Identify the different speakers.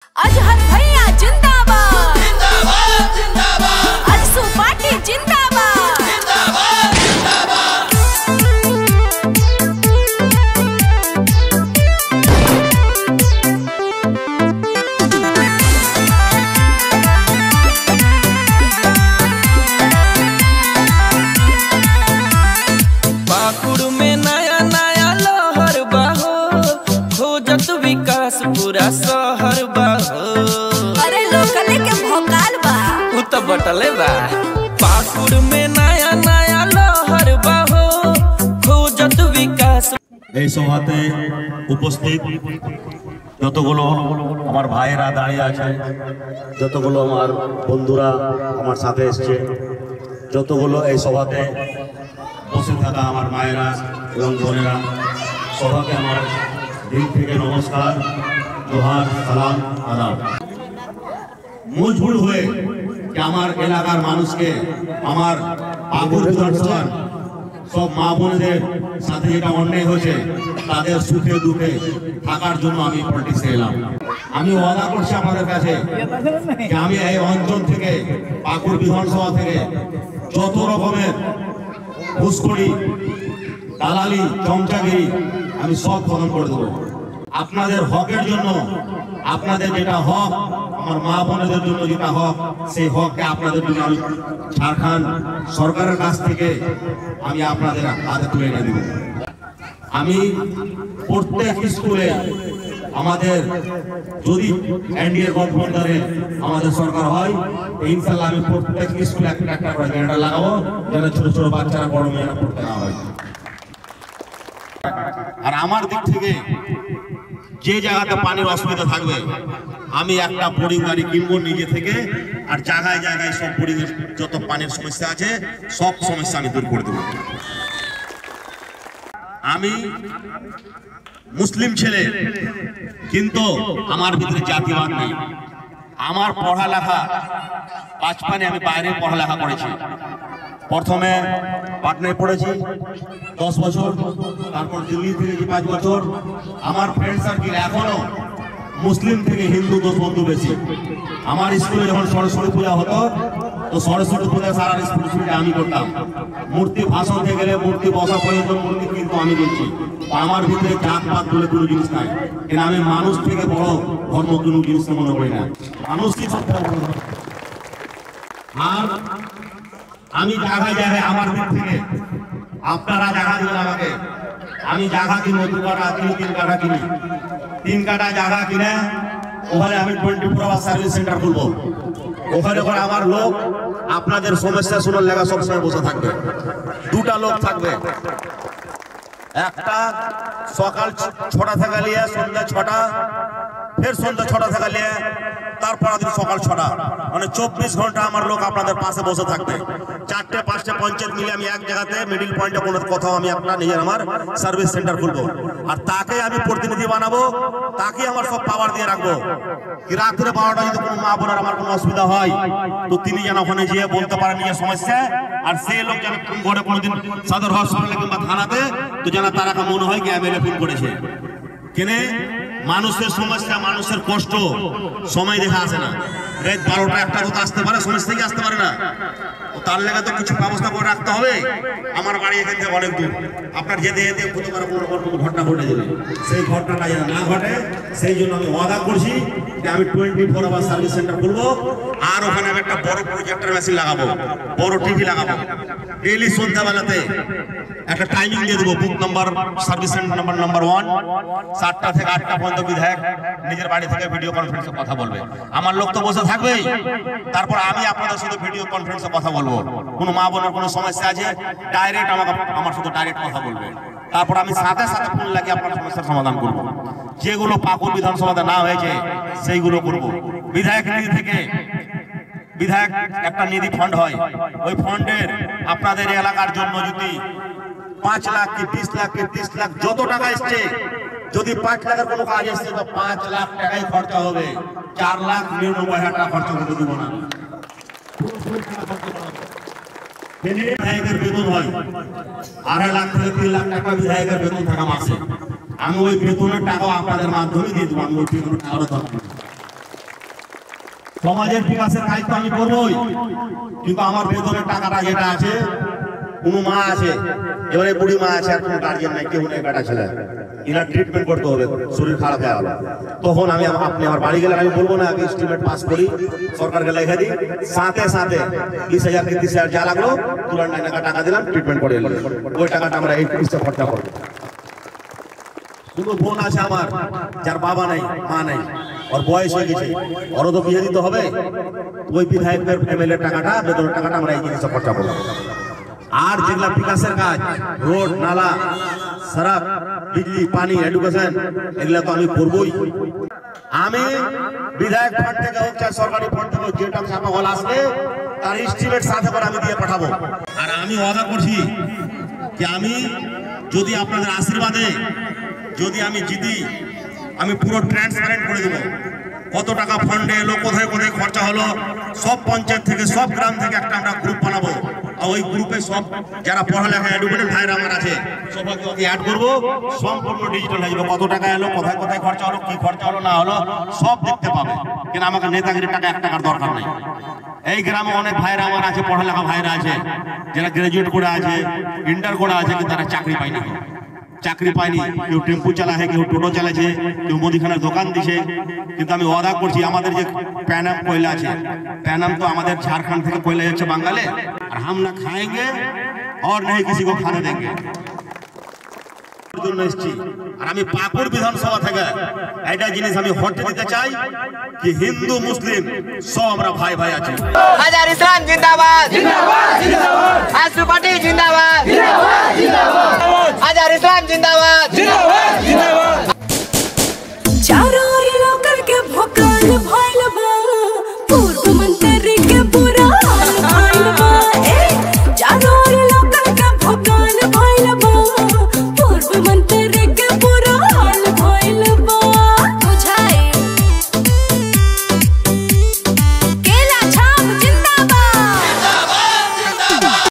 Speaker 1: अजहर भैया जिंदाबाद
Speaker 2: जिंदाबाद जिंदाबाद
Speaker 1: अजसू पार्टी जिंदाबाद
Speaker 2: जिंदाबाद जिंदाबाद
Speaker 3: पाकुड़ में नया नया लहर बहो खोजत विकास पूरा शहर बहो।
Speaker 1: अरे लोकले के भोकाल बा
Speaker 3: उ तो बटले बा। पाकुड़ में नया नया लहर बहो खोजत विकास।
Speaker 4: এই সভাতে উপস্থিত যতগুলো আমার ভাইয়েরা দাঁড়িয়ে আছে, যতগুলো আমার বন্ধুরা আমার সাথে এসছে, যতগুলো এই সভাতে বসে থাকা আমার মায়েরা এবং বোনেরা, সবাইকে আমার দিল থেকে নমস্কার, জোহার, সালাম, আদাব। মজবুর হয়ে যে আমার এলাকার মানুষকে, আমার আগুন জনসন সব মা বোনদের সাথে যেটা অন্যায় হয়েছে তাদের সুখে দুঃখে থাকার জন্য আমি পলিটিক্সে এলাম। আমি ওয়াদা করছি আপনাদের কাছে যে আমি এই অঞ্চল থেকে, পাকুড় বিধানসভা থেকে যত রকমের ঘুষখোরি, দালালি, চমচাগিরি আমি সব খতম করে দেবো। আপনাদের হকের জন্য, আপনাদের যেটা হক, আমার মা বোনদের জন্য যেটা হক, সেই হককে আপনাদের জন্য আমি ঝাড়খণ্ড সরকারের কাছ থেকে আমি আপনাদের হাতে তুলে এনে দেব। আমি প্রত্যেক স্কুলে আমাদের যদি এনডিএ গঠবন্ধনে আমাদের সরকার হয়, ইনশাল্লাহ আমি প্রত্যেক স্কুলে একটা একটা করে জেনারেটর লাগাবো, যেন ছোট ছোট বাচ্চারা বড় মেয়েরা পড়তে না হয়। আর আমার দিক থেকে যে জায়গাতে পানির অসুবিধা থাকবে আমি একটা বোরিং গাড়ি কিনবো নিজে থেকে, আর জায়গায় জায়গায় সব বোরিং এর যত পানির সমস্যা আছে সব সমস্যা আমি দূর করে দেবো। আমি মুসলিম ছেলে, কিন্তু আমার ভিতরে জাতিবাদ নেই। আমার পড়ালেখা বাচপানে আমি বাইরে পড়ালেখা করেছি। প্রথমে পাটনায় পড়েছি 10 বছর, তারপর দিল্লি থেকে 5 বছর। আমার ফ্রেন্ড সার্কেল এখনো মুসলিম থেকে হিন্দু বন্ধু বেশি। আমার স্কুলে যখন সরস্বতী পূজা হতো, তো সরস্বতী পূজা সারা স্কুলে আমি করতাম। মূর্তি ভাষণ দিয়ে গেলে, মূর্তি বসা পর্যন্ত মূর্তি কিন্তু আমি দিচ্ছি। আমার ভিতরে জাতপাত বলে কোনো জিনিস নাই, কিন্তু আমি মানুষ থেকে বড় ধর্ম কোনো জিনিস মনে করি না। মানুষই সব। আর আমি জায়গায় জায়গায় আমার দিক থেকে আপনারা জায়গা দিবেন আমাকে, আমি জায়গা কিনে 2 কাঠা কিনি, 3 কাঠা কিনি, 3 কাঠা জায়গা কিনে ওখানে আমি 24 আওয়ার সার্ভিস সেন্টার খুলবো। ওখানে করে আমার লোক আপনাদের সমস্যা শোনার লেগা সবসময় বসে থাকবে। 2টা লোক থাকবে, একটা সকাল 6টা থেকে নিয়ে সন্ধ্যা 6টা, ফের সন্ধ্যা 6টা থেকে নিয়ে তারপর দিন সকাল 6টা, মানে 24 ঘন্টা আমার লোক আপনাদের পাশে বসে থাকবে। 4টে 5টে পঞ্চায়েত মিলে আমি এক জায়গাতে মিডিল পয়েন্টে কোনো কোথাও আমি একটা নিজের আমার সার্ভিস সেন্টার খুলবো, আর তাকে আমি প্রতিনিধি বানাবো, তাকে আমার সব পাওয়ার দিয়ে রাখবো। কি রাত্রে 12টা যদি কোনো মা বোনের আমার কোনো অসুবিধা হয়, তো তিনি যেন ওখানে গিয়ে বলতে পারেন নিজের সমস্যা, আর সেই লোক যেন ঘরে কোনোদিন সদর হাসপাতালে কিংবা থানাতে, তো যেন তারা মনে হয় কি এমএলএ ফোন করেছে। কেনে মানুষের সমস্যা, মানুষের কষ্ট সময় দেখে আসে না। রাত 12টা 1টা তো আসতে পারে, সমস্যা থেকে আসতে পারে না, তার লেগে তো কিছু ব্যবস্থা করে রাখতে হবে। আমার বাড়ি এখান থেকে অনেক দূর, আপনার যেতে যেতে হতে পারে কোনো ঘটনা ঘটে যাবে, সেই ঘটনাটা যেন না ঘটে সেই জন্য আমি ওয়াদা করছি যে আমি 24 আওয়ার সার্ভিস সেন্টার খুলবো। আর ওখানে আমি একটা বড় প্রজেক্টর মেশিন লাগাবো, বড় টিভি লাগাবো। ডেইলি সন্ধ্যাবেলাতে একটা টাইমিং দিয়ে দেবো, booth number service centre number 1, 7টা থেকে 8টা পর্যন্ত বিধায়ক নিজের বাড়ি থেকে ভিডিও কনফারেন্সে কথা বলবে। আমার লোক তো বসে থাকবেই, তারপর আমি আপনাদের সাথে ভিডিও কনফারেন্সে কথা বলবো। কোনো মা বোনের কোনো সমস্যা আছে, ডাইরেক্ট আমার সাথে ডাইরেক্ট কথা বলবে। তারপর আমি সাথে সাথে ফোন লাগিয়ে আপনার সমস্যার সমাধান করবো। যেগুলো পাকুড় বিধানসভাতে না হয়েছে সেইগুলো করবো। বিধায়ক নিধি থেকে বিধায়ক একটা নিধি ফান্ড হয়, ওই ফান্ডের আপনাদের এলাকার জন্য যদি 5 লাখ কি 20 লাখ কি 30 লাখ যত টাকা এসছে, যদি 5 লাখের কোনো কাজ এসছে তো 5 লাখ টাকাই খরচা হবে, 4,99,000 টাকা খরচা করতে দিব না। বিধায়কের বেতন হয় 2.5 লাখ থেকে 3 লাখ টাকা বিধায়কের বেতন থাকা মাসে। আমি ওই বেতনের টাকাও আপনাদের মাধ্যমে দিয়ে দেবো, আমি ওই বেতনের টাকাও সমাজের বিকাশের কাজ তো আমি করবোই, কিন্তু আমার বেতনের টাকাটা যেটা আছে, কোনো মা আছে, এবারে বুড়ি মা আছে, আর কোনো গার্জিয়ান নাই, কেউ নেই, বেটা ছেলে, এনার ট্রিটমেন্ট করতে হবে, শরীর খারাপ হয়ে গেল, তখন আপনি আমার বাড়ি গেলে আমি বলবো না আগে এস্টিমেট পাস করি, সরকারকে লেখা দিই, সাথে 20,000 কি 30,000 যা লাগলো তুরন্ত টাকা দিলাম, ট্রিটমেন্ট করে এলো, ওই টাকাটা আমরা এই চিকিৎসা খরচা করবো। কোনো বোন আছে আমার যার বাবা নাই, মা নাই, ওর বয়স হয়ে গেছে, ওরও তো বিয়ে দিতে হবে, ওই বিধায়কের এমএলএ টাকাটা, বেতনের টাকাটা আমরা এই জিনিসটা খরচা করবো। আর যেগুলা বিকাশের কাজ, রোড, নালা, সড়ক, বিজলি, পানি, এডুকেশন, এগুলা তো আমি করবোই। আমি বিধায়ক ফান্ড থেকে হোক, চাই সরকারি ফান্ড থেকে হোক, যেটা ছাপা হল আসলে তার এস্টিমেট সাথে করে আমি দিয়ে পাঠাবো। আর আমি ওয়াদা করছি যে আমি যদি আপনাদের আশীর্বাদে যদি আমি জিতি, আমি পুরো ট্রান্সপারেন্ট করে দেবো, কত টাকা ফান্ডে এলো, কোথায় কোথায় খরচা হলো, সব পঞ্চায়েত থেকে, সব গ্রাম থেকে একটা আমরা গ্রুপ বানাবো, আর ওই গ্রুপে সব যারা পড়ালেখা এডুকেটেড ভাইরা আমার আছে সবাইকে অ্যাড করবো, সম্পূর্ণ ডিজিটাল হয়ে যাবে, কত টাকা এলো, কোথায় কোথায় খরচা হলো, কি খরচা হলো না হলো সব দেখতে পাবে। কিন্তু আমাকে নেতাগিরির টাকা 1 টাকার দরকার নেই। এই গ্রামে অনেক ভাইরা আমার আছে, পড়ালেখা ভাইরা আছে, যারা গ্রাজুয়েট করে আছে, ইন্টার করে আছে, কিন্তু তারা চাকরি পায়নি, চাকরি পায়নি, কেউ টেম্পু চালায়, কেউ টোটো চালাচ্ছে, কেউ মুদিখানার দোকান দিছে। কিন্তু আমি ওয়াদা করছি, আমাদের যে প্যানাম কয়লা আছে, প্যানাম তো আমাদের ঝাড়খণ্ড থেকে কয়লা যাচ্ছে বাঙালে, আর হাম না খাएंगे और नहीं किसी को खाने देंगे। আর আমি পাকুড় বিধানসভা থেকে একটা জিনিস আমি হটে দিতে চাই কি হিন্দু মুসলিম সব আমরা ভাই ভাই আছি।
Speaker 5: হাজার ইসলাম জিন্দাবাদ, জিন্দাবাদ জিন্দাবাদ, আশু পার্টি জিন্দাবাদ, জিন্দাবাদ জিন্দাবাদ, হাজার ইসলাম জিন্দাবাদ, জিন্দাবাদ জিন্দাবাদ।